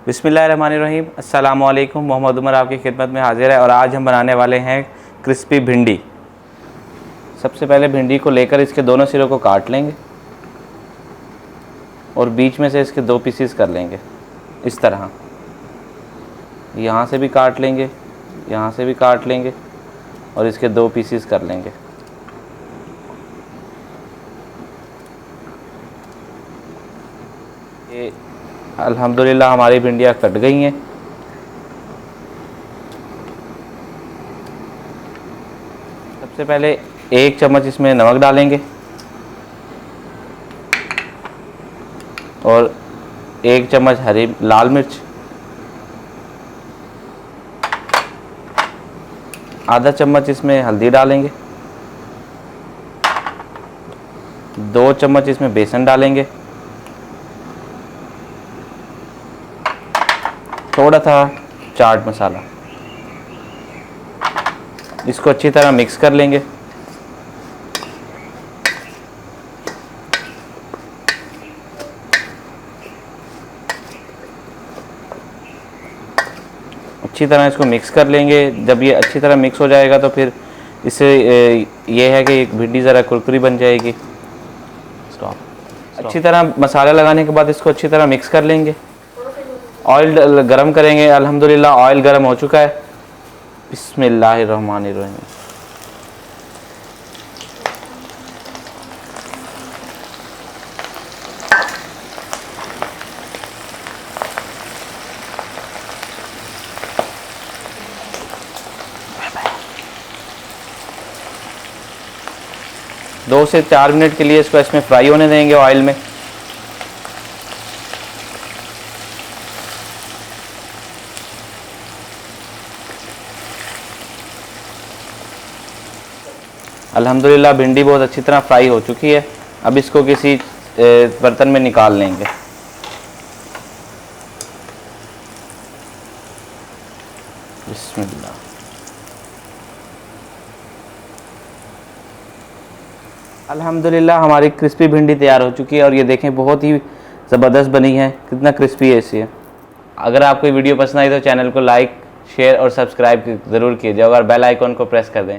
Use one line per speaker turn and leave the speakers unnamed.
बिस्मिल्लाहिर्रहमानिर्रहीम। अस्सलामु अलैकुम। मोहम्मद उमर आपकी खिदमत में हाजिर है और आज हम बनाने वाले हैं क्रिस्पी भिंडी। सबसे पहले भिंडी को लेकर इसके दोनों सिरों को काट लेंगे और बीच में से इसके 2 पीसीस कर लेंगे इस तरह। यहाँ से भी काट लेंगे, यहाँ से भी काट लेंगे और इसके 2 पीसीस कर लेंगे। ये अल्हम्दुलिल्लाह हमारी भिंडियाँ कट गई हैं। सबसे पहले 1 चम्मच इसमें नमक डालेंगे और 1 चम्मच हरी लाल मिर्च, आधा चम्मच इसमें हल्दी डालेंगे, 2 चम्मच इसमें बेसन डालेंगे, थोड़ा सा चाट मसाला। इसको अच्छी तरह मिक्स कर लेंगे। अच्छी तरह इसको मिक्स कर लेंगे। जब ये अच्छी तरह मिक्स हो जाएगा तो फिर इससे ये है कि भिंडी ज़रा कुरकुरी बन जाएगी। अच्छी तरह मसाला लगाने के बाद इसको अच्छी तरह मिक्स कर लेंगे। ऑयल गरम करेंगे। अल्हम्दुलिल्लाह ऑयल गरम हो चुका है। बिस्मिल्लाहिर्रहमानिर्रहीम। दो से 4 मिनट के लिए इसको इसमें फ्राई होने देंगे ऑयल में। अल्हम्दुलिल्लाह भिंडी बहुत अच्छी तरह फ्राई हो चुकी है। अब इसको किसी बर्तन में निकाल लेंगे। बिस्मिल्लाह। अल्हम्दुलिल्लाह हमारी क्रिस्पी भिंडी तैयार हो चुकी है और ये देखें बहुत ही ज़बरदस्त बनी है। कितना क्रिस्पी है इसे। अगर आपको ये वीडियो पसंद आई तो चैनल को लाइक, शेयर और सब्सक्राइब ज़रूर कीजिए और बेल आइकॉन को प्रेस कर दें।